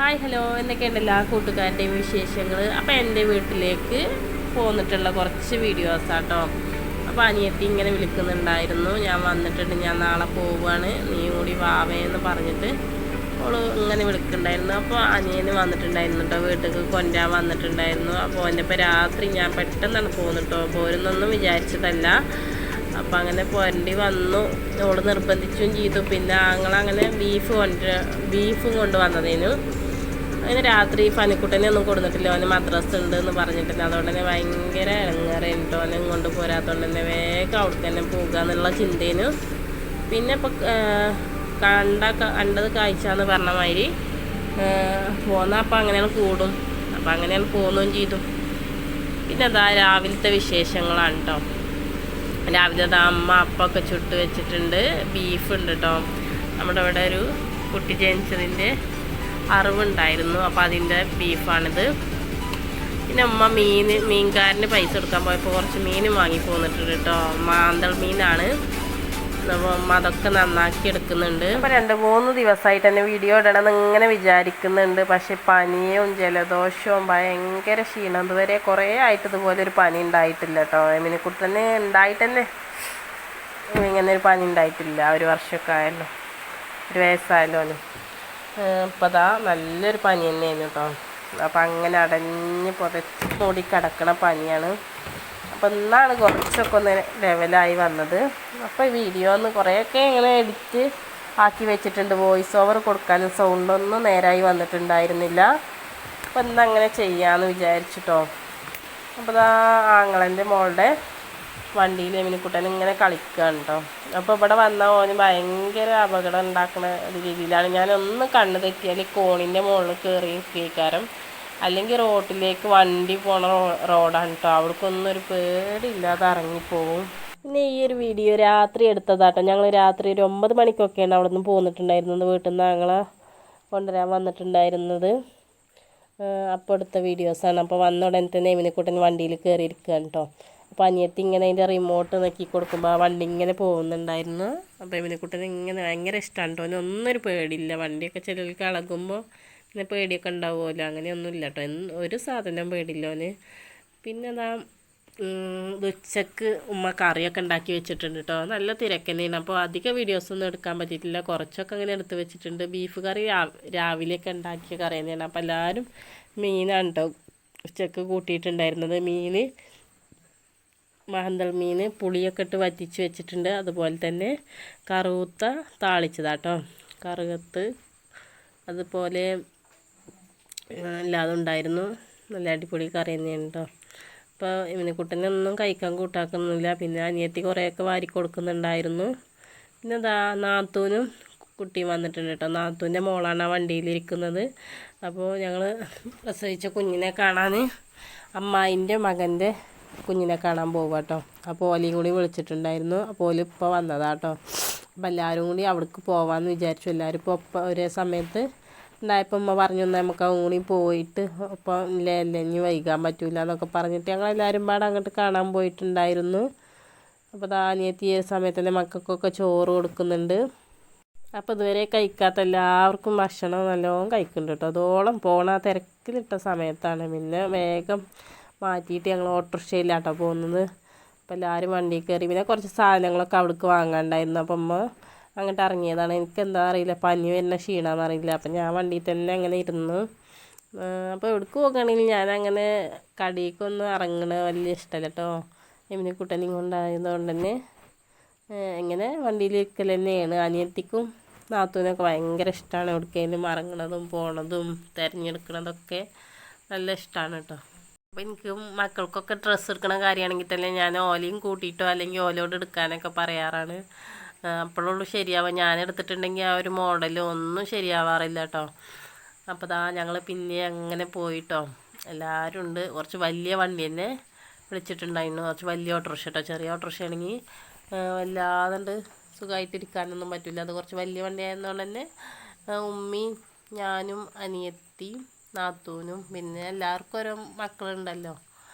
Hi hello എന്തൊക്കെയുണ്ട് എല്ലാ കൂട്ടുകാരുടെയും വിശേഷങ്ങൾ. അപ്പോൾ എൻ്റെ വീട്ടിലേക്ക് പോന്നിട്ടുള്ള കുറച്ച് വീഡിയോസാട്ടോ. അപ്പോൾ അനിയത്തി ഇങ്ങനെ വിളിക്കുന്നുണ്ടായിരുന്നു, ഞാൻ വന്നിട്ടുണ്ട്, ഞാൻ നാളെ പോവുകയാണ്, നീയും കൂടി വാവേന്ന് പറഞ്ഞിട്ട് അവൾ ഇങ്ങനെ വിളിക്കുന്നുണ്ടായിരുന്നു. അപ്പോൾ അനിയന് വന്നിട്ടുണ്ടായിരുന്നു കേട്ടോ, വീട്ടിലേക്ക് കൊണ്ടുവരാൻ വന്നിട്ടുണ്ടായിരുന്നു. അപ്പോൾ എൻ്റെ ഇപ്പോൾ രാത്രി ഞാൻ പെട്ടെന്നാണ് പോകുന്നിട്ടോ, പോരുന്നൊന്നും വിചാരിച്ചതല്ല. അപ്പം അങ്ങനെ പോരേണ്ടി വന്നു, ഓള് നിർബന്ധിച്ചും ചെയ്തു. പിന്നെ ഞങ്ങളങ്ങനെ ബീഫും കൊണ്ട് വന്നതേനു. അങ്ങനെ രാത്രി പനിക്കുട്ടനെ ഒന്നും കൊടുത്തിട്ടില്ല, അവന് മദ്രസ് ഉണ്ട് എന്ന് പറഞ്ഞിട്ടില്ല. അതുകൊണ്ട് തന്നെ ഭയങ്കര ഇടങ്ങേറായിട്ടോ, അവനെ കൊണ്ട് പോരാത്തതുകൊണ്ട് തന്നെ വേഗം അവിടേക്ക് തന്നെ പോകുക എന്നുള്ള ചിന്തേനു. പിന്നെ ഇപ്പം കണ്ടത് കാഴ്ചയെന്ന് പറഞ്ഞ മാതിരി പോന്നാൽ അപ്പം അങ്ങനെയാണ് കൂടും. അപ്പം അങ്ങനെയാണ് പോകുകയും ചെയ്തു. പിന്നെ അതാ രാവിലത്തെ വിശേഷങ്ങളാണ് കേട്ടോ. രാവിലെ അമ്മ അപ്പമൊക്കെ ചുട്ട് വെച്ചിട്ടുണ്ട്, ബീഫ് ഉണ്ട് കേട്ടോ. നമ്മുടെ ഇവിടെ ഒരു കുട്ടി ജനിച്ചതിൻ്റെ അറിവുണ്ടായിരുന്നു, അപ്പോൾ അതിൻ്റെ ബീഫാണിത്. പിന്നെ അമ്മ മീൻകാരന് പൈസ കൊടുക്കാൻ പോയപ്പോൾ കുറച്ച് മീൻ വാങ്ങി പോന്നിട്ടുണ്ട് കേട്ടോ. മാന്തൾ മീനാണ്. അപ്പം അതൊക്കെ നന്നാക്കി എടുക്കുന്നുണ്ട്. അപ്പോൾ 2-3 ദിവസമായിട്ട് തന്നെ വീഡിയോ ഇടണമെന്ന് ഇങ്ങനെ വിചാരിക്കുന്നുണ്ട്. പക്ഷേ പനിയും ജലദോഷവും ഭയങ്കര ക്ഷീണം. ഇതുവരെ കുറേ ആയിട്ട് ഇതുപോലെ ഒരു പനി ഉണ്ടായിട്ടില്ല കേട്ടോ. എമിനിക്കുട്ടന് ഉണ്ടായിട്ടന്നെ ഇങ്ങനെ ഒരു പനി ഉണ്ടായിട്ടില്ല. 1 വർഷമൊക്കെ ആയല്ലോ, 1 വയസ്സായല്ലോ. ഇപ്പോൾ അതാ നല്ലൊരു പനി തന്നെയായിരുന്നു കേട്ടോ. അപ്പം അങ്ങനെ അടഞ്ഞ് പുതച്ച് മൂടി കിടക്കണ പനിയാണ്. അപ്പം ഇന്നാണ് കുറച്ചൊക്കെ ഒന്ന് ലെവലായി വന്നത്. അപ്പോൾ ഈ വീഡിയോ ഒന്ന് കുറേയൊക്കെ ഇങ്ങനെ എഡിറ്റ് ആക്കി വെച്ചിട്ടുണ്ട്, വോയിസ് ഓവർ കൊടുക്കാനും സൗണ്ടൊന്നും നേരായി വന്നിട്ടുണ്ടായിരുന്നില്ല. അപ്പം ഇന്നങ്ങനെ ചെയ്യാമെന്ന് വിചാരിച്ചിട്ടോ. അപ്പോൾ ഇതാ ആങ്ങളൻ്റെ മോളുടെ വണ്ടിയിൽ എമിനിക്കുട്ടൻ ഇങ്ങനെ കളിക്കുകയാണ് കേട്ടോ. അപ്പോൾ ഇവിടെ വന്നാൽ ഓന് ഭയങ്കര അപകടം ഉണ്ടാക്കുന്ന ഒരു രീതിയിലാണ്. ഞാനൊന്ന് കണ്ണ് തെറ്റിയാൽ കോണിൻ്റെ മുകളിൽ കയറി കേൾക്കാരം, അല്ലെങ്കിൽ റോട്ടിലേക്ക് വണ്ടി പോണ റോഡാണ് കേട്ടോ. അവിടേക്കൊന്നും ഒരു പേടിയില്ലാതെ ഇറങ്ങിപ്പോവും. പിന്നെ ഈ ഒരു വീഡിയോ രാത്രി എടുത്തതാട്ടോ. ഞങ്ങൾ രാത്രി ഒരു 9 മണിക്കൊക്കെയാണ് അവിടെ നിന്ന് പോന്നിട്ടുണ്ടായിരുന്നത്, വീട്ടിൽ നിന്ന് ഞങ്ങളെ കൊണ്ടുവരാൻ വന്നിട്ടുണ്ടായിരുന്നത്. അപ്പോൾ എടുത്ത വീഡിയോസാണ്. അപ്പോൾ വന്ന ഉടനെ തന്നെ എമിനിക്കുട്ടൻ വണ്ടിയിൽ കയറിയിരിക്കുകയാണ് കേട്ടോ. അപ്പോൾ അനിയത്തി ഇങ്ങനെ അതിൻ്റെ റിമോട്ട് നോക്കി കൊടുക്കുമ്പോൾ ആ വണ്ടി ഇങ്ങനെ പോകുന്നുണ്ടായിരുന്നു. അപ്പോൾ എമിനിക്കുട്ടൻ ഇങ്ങനെ ഭയങ്കര ഇഷ്ടമാണ് കേട്ടോ. ഒന്നൊരു പേടിയില്ല. വണ്ടിയൊക്കെ ചിലർക്ക് ഇളകുമ്പോൾ പിന്നെ പേടിയൊക്കെ ഉണ്ടാവുമല്ലോ, അങ്ങനെയൊന്നുമില്ല കേട്ടോ. ഒരു സാധനം പേടിയില്ല അവന്. പിന്നെ അതാ ഉച്ചക്ക് ഉമ്മ കറിയൊക്കെ ഉണ്ടാക്കി വെച്ചിട്ടുണ്ട് കേട്ടോ. നല്ല തിരക്ക് തന്നെയാണ്. അപ്പോൾ അധികം വീഡിയോസൊന്നും എടുക്കാൻ പറ്റിയിട്ടില്ല, കുറച്ചൊക്കെ അങ്ങനെ എടുത്ത് വെച്ചിട്ടുണ്ട്. ബീഫ് കറി രാവിലെയൊക്കെ ഉണ്ടാക്കിയ കറി തന്നെയാണ്. അപ്പോൾ എല്ലാവരും മീനാണ് കേട്ടോ ഉച്ചക്ക് കൂട്ടിയിട്ടുണ്ടായിരുന്നത്. മാന്തൾ മീൻ പുളിയൊക്കെ ഇട്ട് വറ്റിച്ച് വെച്ചിട്ടുണ്ട്. അതുപോലെ തന്നെ കറുത്ത താളിച്ചതാട്ടോ, കറുകത്ത് അതുപോലെ അല്ലാതെ ഉണ്ടായിരുന്നു. നല്ല അടിപൊളി കറി തന്നെയാണ് കേട്ടോ. അപ്പോൾ ഇവനെക്കുട്ടനൊന്നും കഴിക്കാൻ കൂട്ടാക്കുന്നില്ല. പിന്നെ അനിയത്തി കുറേയൊക്കെ വാരി കൊടുക്കുന്നുണ്ടായിരുന്നു. പിന്നെ നാത്തൂനും കുട്ടിയും വന്നിട്ടുണ്ട് കേട്ടോ. നാത്തൂൻ്റെ മോളാണ് ആ വണ്ടിയിലിരിക്കുന്നത്. അപ്പോൾ ഞങ്ങൾ പ്രസവിച്ച കുഞ്ഞിനെ കാണാൻ അമ്മായിൻ്റെ മകൻ്റെ കുഞ്ഞിനെ കാണാൻ പോകുക കേട്ടോ. അപ്പോൾ ഓലയും കൂടി വിളിച്ചിട്ടുണ്ടായിരുന്നു. അപ്പോൾ ഓല് ഇപ്പോൾ വന്നതാട്ടോ. അപ്പോൾ എല്ലാവരും കൂടി അവിടേക്ക് പോകാമെന്ന് വിചാരിച്ചു. എല്ലാവരും ഇപ്പോൾ ഒരേ സമയത്ത് ഉണ്ടായപ്പോൾ ഉമ്മ പറഞ്ഞു നമുക്ക് കൂടി പോയിട്ട് അപ്പം ഇല്ല ഇനി വൈകാൻ പറ്റില്ല എന്നൊക്കെ പറഞ്ഞിട്ട് ഞങ്ങളെല്ലാവരും പാടെ അങ്ങോട്ട് കാണാൻ പോയിട്ടുണ്ടായിരുന്നു. അപ്പോൾ അനിയത്തി ഈ സമയത്ത് തന്നെ മക്കൾക്കൊക്കെ ചോറ് കൊടുക്കുന്നുണ്ട്. അപ്പോൾ ഇതുവരെ കഴിക്കാത്ത എല്ലാവർക്കും ഭക്ഷണം നല്ലോണം കഴിക്കുന്നുണ്ട് കേട്ടോ. അതോളം പോണ തിരക്കിലിട്ട സമയത്താണ്. പിന്നെ വേഗം മാറ്റിയിട്ട് ഞങ്ങൾ ഓട്ടോറിക്ഷയിലാട്ടോ പോകുന്നത്. അപ്പോൾ എല്ലാവരും വണ്ടിയിൽ കയറി. പിന്നെ കുറച്ച് സാധനങ്ങളൊക്കെ അവിടേക്ക് വാങ്ങാണ്ടായിരുന്നു. അപ്പം അമ്മ അങ്ങോട്ട് ഇറങ്ങിയതാണ്. എനിക്കെന്താ അറിയില്ല, പനി വരുന്ന ക്ഷീണമെന്ന് അറിയില്ല. അപ്പം ഞാൻ വണ്ടിയിൽ തന്നെ അങ്ങനെ ഇരുന്നു. അപ്പോൾ എവിടേക്ക് പോകുകയാണെങ്കിൽ ഞാനങ്ങനെ കടിക്കൊന്നും ഇറങ്ങണ വലിയ ഇഷ്ടമല്ല കേട്ടോ. എമിനിക്കുട്ടനെയും കൊണ്ടായതുകൊണ്ട് തന്നെ ഇങ്ങനെ വണ്ടിയിലിരിക്കൽ തന്നെയാണ്. അനിയത്തിക്കും നാത്തൂനൊക്കെ ഭയങ്കര ഇഷ്ടമാണ് എവിടേക്കെങ്കിലും ഇറങ്ങണതും പോണതും തിരഞ്ഞെടുക്കണതൊക്കെ നല്ല ഇഷ്ടമാണ് കേട്ടോ. അപ്പോൾ എനിക്ക് മക്കൾക്കൊക്കെ ഡ്രസ്സ് എടുക്കണ കാര്യമാണെങ്കിൽ തന്നെ ഞാൻ ഓലയും കൂട്ടിയിട്ടോ അല്ലെങ്കിൽ ഓലോട് എടുക്കാനൊക്കെ പറയാറാണ്. അപ്പോഴുള്ളൂ ശരിയാവുക. ഞാൻ എടുത്തിട്ടുണ്ടെങ്കിൽ ആ ഒരു മോഡലും ഒന്നും ശരിയാവാറില്ല കേട്ടോ. അപ്പോൾ ഞങ്ങൾ പിന്നെ അങ്ങനെ പോയിട്ടോ. എല്ലാവരും ഉണ്ട്. കുറച്ച് വലിയ വണ്ടി തന്നെ വിളിച്ചിട്ടുണ്ടായിരുന്നു, കുറച്ച് വലിയ ഓട്ടോറിക്ഷ കേട്ടോ. ചെറിയ ഓട്ടോറിക്ഷ ആണെങ്കിൽ വല്ലാതെ സുഖമായിട്ടിരിക്കാനൊന്നും പറ്റില്ല. അത് കുറച്ച് വലിയ വണ്ടി ആയതുകൊണ്ട് തന്നെ ഉമ്മയും ഞാനും അനിയത്തിയും നാത്തൂനും പിന്നെ എല്ലാവർക്കും ഓരോ മക്കളുണ്ടല്ലോ.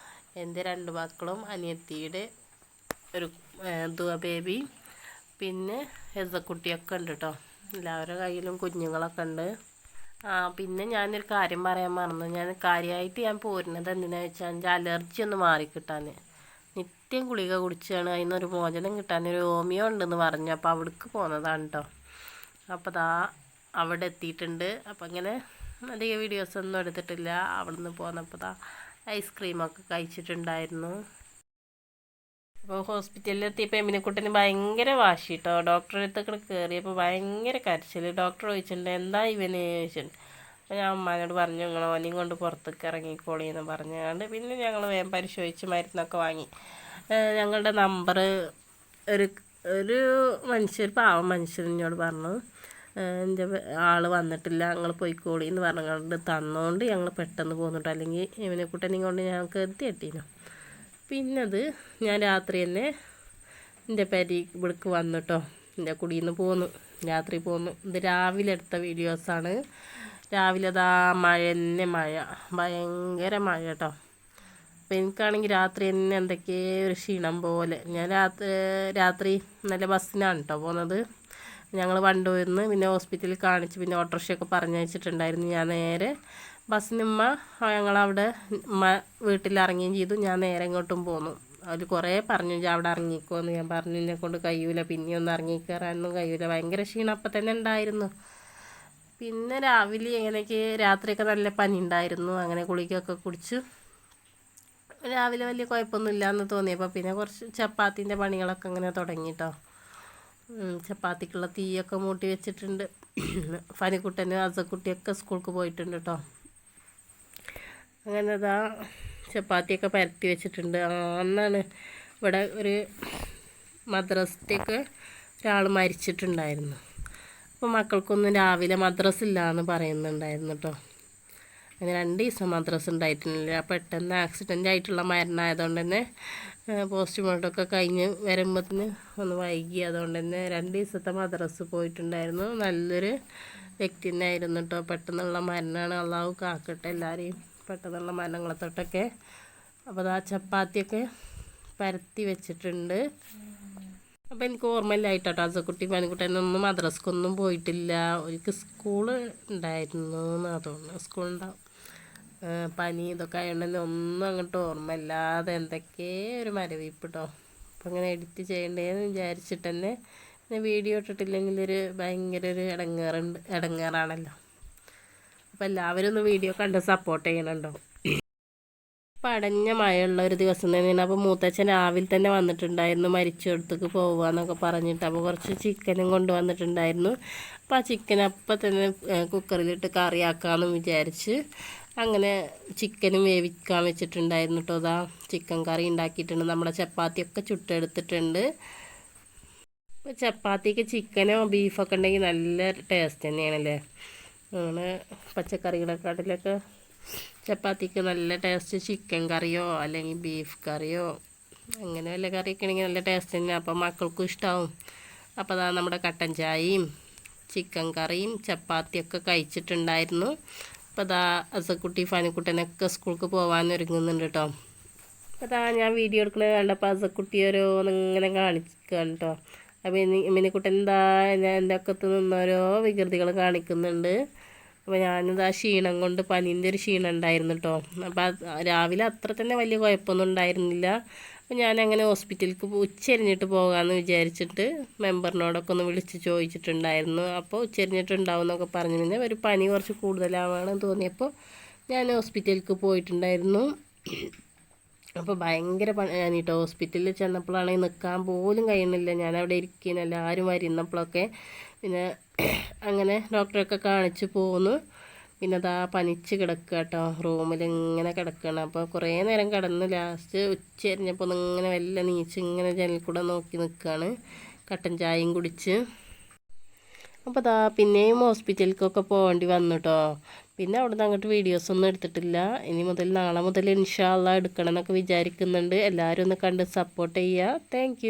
എൻ്റെ 2 മക്കളും അനിയത്തിയുടെ ഒരു ബേബി പിന്നെ ഹെസക്കുട്ടിയൊക്കെ ഉണ്ട് കേട്ടോ. എല്ലാവരുടെ കയ്യിലും കുഞ്ഞുങ്ങളൊക്കെ ഉണ്ട്. പിന്നെ ഞാനൊരു കാര്യം പറയാൻ മറന്നു. കാര്യമായിട്ട് ഞാൻ പോരുന്നത് എന്തിനാണെന്ന് വെച്ചാൽ എൻ്റെ അലർജി ഒന്ന് മാറിക്കിട്ടാൻ. നിത്യം ഗുളിക കുടിച്ചാണ്, അതിനൊരു മോചനം കിട്ടാൻ ഒരു ഹോമിയോ ഉണ്ടെന്ന് പറഞ്ഞു. അപ്പോൾ അവിടേക്ക് പോകുന്നതാണ് കേട്ടോ. അപ്പോൾ അവിടെ എത്തിയിട്ടുണ്ട്. അപ്പോൾ ഇങ്ങനെ അധികം വീഡിയോസൊന്നും എടുത്തിട്ടില്ല. അവിടെ നിന്ന് പോന്നപ്പോൾ ഐസ്ക്രീമൊക്കെ കഴിച്ചിട്ടുണ്ടായിരുന്നു. അപ്പോൾ ഹോസ്പിറ്റലിൽ എത്തിയപ്പോൾ എമിനെക്കുട്ടന് ഭയങ്കര വാശി കേട്ടോ. ഡോക്ടറെ അടുത്തൊക്കെ കയറിയപ്പോൾ ഭയങ്കര കരച്ചിൽ. ഡോക്ടർ ചോദിച്ചിട്ടുണ്ട് എന്താ ഇവന് ചോദിച്ചിട്ടുണ്ട്. അപ്പോൾ ഞാൻ അമ്മാനോട് പറഞ്ഞു നിങ്ങൾ ഓനെയും കൊണ്ട് പുറത്തേക്ക് ഇറങ്ങിക്കോളിയെന്ന് പറഞ്ഞുകൊണ്ട് പിന്നെ ഞങ്ങൾ വേഗം പരിശോധിച്ച് മരുന്നൊക്കെ വാങ്ങി. ഞങ്ങളുടെ നമ്പർ ഒരു പാവം മനുഷ്യനോട് പറഞ്ഞു എൻ്റെ ആൾ വന്നിട്ടില്ല, ഞങ്ങൾ പോയിക്കോളി എന്ന് പറഞ്ഞുകൊണ്ട് തന്നുകൊണ്ട് ഞങ്ങൾ പെട്ടെന്ന് പോന്നിട്ടോ. അല്ലെങ്കിൽ ഇവനെക്കുട്ടനെയും കൊണ്ട് ഞങ്ങൾക്ക് എത്തിയിട്ടീനു. പിന്നത് ഞാൻ രാത്രി തന്നെ എൻ്റെ ഇവിടേക്ക് വന്നിട്ടോ. എൻ്റെ കുടിയിൽ നിന്ന് പോന്നു, രാത്രി പോന്നു. ഇത് രാവിലെ എടുത്ത വീഡിയോസാണ്. രാവിലെ മഴ തന്നെ, ഭയങ്കര മഴ കേട്ടോ. അപ്പോൾ എനിക്കാണെങ്കിൽ രാത്രി തന്നെ എന്തൊക്കെയോ ഒരു ക്ഷീണം പോലെ. ഞാൻ രാത്രി നല്ല ബസ്സിനാണ് കേട്ടോ പോകുന്നത്. ഞങ്ങൾ വണ്ടൂരിൽ നിന്ന് പിന്നെ ഹോസ്പിറ്റലിൽ കാണിച്ച് പിന്നെ ഓട്ടോറിക്ഷയൊക്കെ പറഞ്ഞയച്ചിട്ടുണ്ടായിരുന്നു. ഞാൻ നേരെ ബസ്സിനുമ്മ ഞങ്ങളവിടെ വീട്ടിൽ ഇറങ്ങുകയും ചെയ്തു. ഞാൻ നേരെ ഇങ്ങോട്ടും പോന്നു. അവർ കുറേ പറഞ്ഞു അവിടെ ഇറങ്ങിക്കോന്ന്. ഞാൻ പറഞ്ഞു എന്നെ കൊണ്ട് കഴിയൂല, പിന്നെയൊന്നും ഇറങ്ങിക്കയറാനൊന്നും കഴിയൂല, ഭയങ്കര ക്ഷീണം അപ്പം തന്നെ ഉണ്ടായിരുന്നു. പിന്നെ രാവിലെ എങ്ങനെയൊക്കെ രാത്രിയൊക്കെ നല്ല പനി ഉണ്ടായിരുന്നു. അങ്ങനെ ഗുളികയൊക്കെ കുടിച്ച് രാവിലെ വലിയ കുഴപ്പമൊന്നുമില്ല എന്ന് തോന്നിയപ്പോൾ പിന്നെ കുറച്ച് ചപ്പാത്തിൻ്റെ പണികളൊക്കെ അങ്ങനെ തുടങ്ങിട്ടോ. ചപ്പാത്തിക്കുള്ള തീയൊക്കെ മൂട്ടി വെച്ചിട്ടുണ്ട്. ഫനിക്കുട്ടനും അസക്കുട്ടിയൊക്കെ സ്കൂൾക്ക് പോയിട്ടുണ്ട് കേട്ടോ. അങ്ങനെ ചപ്പാത്തിയൊക്കെ പരത്തി വെച്ചിട്ടുണ്ട്. അന്നാണ് ഇവിടെ ഒരു മദ്രസത്തേക്ക് ഒരാൾ മരിച്ചിട്ടുണ്ടായിരുന്നു. അപ്പോൾ മക്കൾക്കൊന്നും രാവിലെ മദ്രസ ഇല്ല എന്ന് പറയുന്നുണ്ടായിരുന്നു കേട്ടോ. അങ്ങനെ 2 ദിവസം മദ്രസ ഉണ്ടായിട്ടില്ല. പെട്ടെന്ന് ആക്സിഡൻ്റ് ആയിട്ടുള്ള മരണമായതുകൊണ്ട് തന്നെ പോസ്റ്റ്മോർട്ടമൊക്കെ കഴിഞ്ഞ് വരുമ്പോഴത്തേന് ഒന്ന് വൈകി. അതുകൊണ്ട് തന്നെ 2 ദിവസത്തെ മദ്രസ പോയിട്ടുണ്ടായിരുന്നു. നല്ലൊരു വ്യക്തി തന്നെ ആയിരുന്നു കേട്ടോ. പെട്ടെന്നുള്ള മരണമാണ്. അള്ളാഹു കാക്കട്ടെ എല്ലാവരെയും പെട്ടെന്നുള്ള മരണങ്ങളെ തൊട്ടൊക്കെ. അപ്പോൾ ചപ്പാത്തിയൊക്കെ പരത്തി വെച്ചിട്ടുണ്ട്. അപ്പോൾ എനിക്ക് ഓർമ്മയില്ലായിട്ടോ അസക്കുട്ടി പനിക്കുട്ടനൊന്നും മദ്രസക്കൊന്നും പോയിട്ടില്ല. ഒരിക്കൽ സ്കൂള് ഉണ്ടായിരുന്നു എന്നാണ് തോന്നുന്നു. സ്കൂളുണ്ടാവും. പനി ഇതൊക്കെ ആയതുകൊണ്ട് തന്നെ ഒന്നും അങ്ങോട്ട് ഓർമ്മയില്ലാതെ എന്തൊക്കെ ഒരു മരവിപ്പ് കേട്ടോ. അപ്പം അങ്ങനെ എഡിറ്റ് ചെയ്യണ്ടേന്ന് വിചാരിച്ചിട്ട് തന്നെ വീഡിയോ ഇട്ടിട്ടില്ലെങ്കിൽ ഭയങ്കര ഒരു ഇടങ്ങേറാണല്ലോ. അപ്പോൾ എല്ലാവരും ഒന്ന് വീഡിയോ കണ്ട് സപ്പോർട്ട് ചെയ്യണുണ്ടോ. അപ്പോൾ അടഞ്ഞ മഴയുള്ള ഒരു ദിവസം തന്നെയാണ്. അപ്പോൾ മൂത്തച്ഛൻ രാവിലെ തന്നെ വന്നിട്ടുണ്ടായിരുന്നു മരിച്ചെടുത്തേക്ക് പോവാന്നൊക്കെ പറഞ്ഞിട്ട്. അപ്പോൾ കുറച്ച് ചിക്കനും കൊണ്ടുവന്നിട്ടുണ്ടായിരുന്നു. അപ്പോൾ ആ ചിക്കൻ അപ്പം തന്നെ കുക്കറിലിട്ട് കറിയാക്കാമെന്ന് വിചാരിച്ച് അങ്ങനെ ചിക്കനും വേവിക്കാൻ വെച്ചിട്ടുണ്ടായിരുന്നു കേട്ടോ. ചിക്കൻ കറി ഉണ്ടാക്കിയിട്ടുണ്ട്. നമ്മുടെ ചപ്പാത്തിയൊക്കെ ചുട്ടെടുത്തിട്ടുണ്ട്. അപ്പോൾ ചപ്പാത്തിക്ക് ചിക്കനോ ബീഫൊക്കെ ഉണ്ടെങ്കിൽ നല്ല ടേസ്റ്റ് തന്നെയാണല്ലേ. അങ്ങനെ പച്ചക്കറികളെക്കാട്ടിലൊക്കെ ചപ്പാത്തിക്ക് നല്ല ടേസ്റ്റ് ചിക്കൻ കറിയോ അല്ലെങ്കിൽ ബീഫ് കറിയോ അങ്ങനെ വല്ല കറിയൊക്കെ ആണെങ്കിൽ നല്ല ടേസ്റ്റ് തന്നെയാണ്. അപ്പോൾ മക്കൾക്കും ഇഷ്ടമാവും. അപ്പോൾ നമ്മുടെ കട്ടൻ ചായയും ചിക്കൻ കറിയും ചപ്പാത്തിയൊക്കെ കഴിച്ചിട്ടുണ്ടായിരുന്നു. അപ്പോൾ അസക്കുട്ടി ഫനിക്കുട്ടനൊക്കെ സ്കൂൾക്ക് പോകാൻ ഒരുങ്ങുന്നുണ്ട് കേട്ടോ. അപ്പോൾ ഞാൻ വീഡിയോ എടുക്കുന്നത് കണ്ടപ്പോൾ അസക്കുട്ടി ഓരോന്നിങ്ങനെ കാണിക്കുകയാണ് കേട്ടോ. അപ്പോൾ മിനിക്കുട്ടൻ എൻ്റെ ഒക്കത്ത് നിന്നോരോ വികൃതികൾ കാണിക്കുന്നുണ്ട്. അപ്പോൾ ക്ഷീണം കൊണ്ട് പനീൻ്റെ ഒരു ക്ഷീണം ഉണ്ടായിരുന്നു കേട്ടോ. അപ്പോൾ രാവിലെ അത്ര തന്നെ വലിയ കുഴപ്പമൊന്നും ഉണ്ടായിരുന്നില്ല. അപ്പോൾ ഞാനങ്ങനെ ഹോസ്പിറ്റലിലേക്ക് ഉച്ചരിഞ്ഞിട്ട് പോകാമെന്ന് വിചാരിച്ചിട്ട് മെമ്പറിനോടൊക്കെ ഒന്ന് വിളിച്ച് ചോദിച്ചിട്ടുണ്ടായിരുന്നു. അപ്പോൾ ഉച്ചരിഞ്ഞിട്ടുണ്ടാവും എന്നൊക്കെ പറഞ്ഞു. പിന്നെ ഒരു പനി കുറച്ച് കൂടുതലാവാണെന്ന് തോന്നിയപ്പോൾ ഞാൻ ഹോസ്പിറ്റലിലേക്ക് പോയിട്ടുണ്ടായിരുന്നു. അപ്പോൾ ഭയങ്കര പണിയാണ് കേട്ടോ. ഹോസ്പിറ്റലിൽ ചെന്നപ്പോഴാണെങ്കിൽ നിൽക്കാൻ പോലും കഴിയുന്നില്ല. ഞാനവിടെ ഇരിക്കുന്നു എല്ലാവരും വരുന്നപ്പോഴൊക്കെ. പിന്നെ അങ്ങനെ ഡോക്ടറൊക്കെ കാണിച്ച് പോന്നു. പിന്നെ പനിച്ച് കിടക്കുക കേട്ടോ. റൂമിൽ ഇങ്ങനെ കിടക്കണം. അപ്പോൾ കുറേ നേരം കിടന്ന് ലാസ്റ്റ് ഉച്ചരിഞ്ഞപ്പോൾ ഇങ്ങനെ വല്ല നീച്ച് ഇങ്ങനെ ജനലിൽ കൂടെ നോക്കി നിൽക്കുകയാണ് കട്ടൻ ചായയും കുടിച്ച്. അപ്പോൾ പിന്നെയും ഹോസ്പിറ്റലിലേക്കൊക്കെ പോകേണ്ടി വന്നു കേട്ടോ. പിന്നെ അവിടെ നിന്ന് അങ്ങോട്ട് വീഡിയോസൊന്നും എടുത്തിട്ടില്ല. ഇനി മുതൽ നാളെ മുതൽ ഇൻഷാ അള്ളാ എടുക്കണം എന്നൊക്കെ വിചാരിക്കുന്നുണ്ട്. എല്ലാവരും ഒന്ന് കണ്ട് സപ്പോർട്ട് ചെയ്യുക. താങ്ക്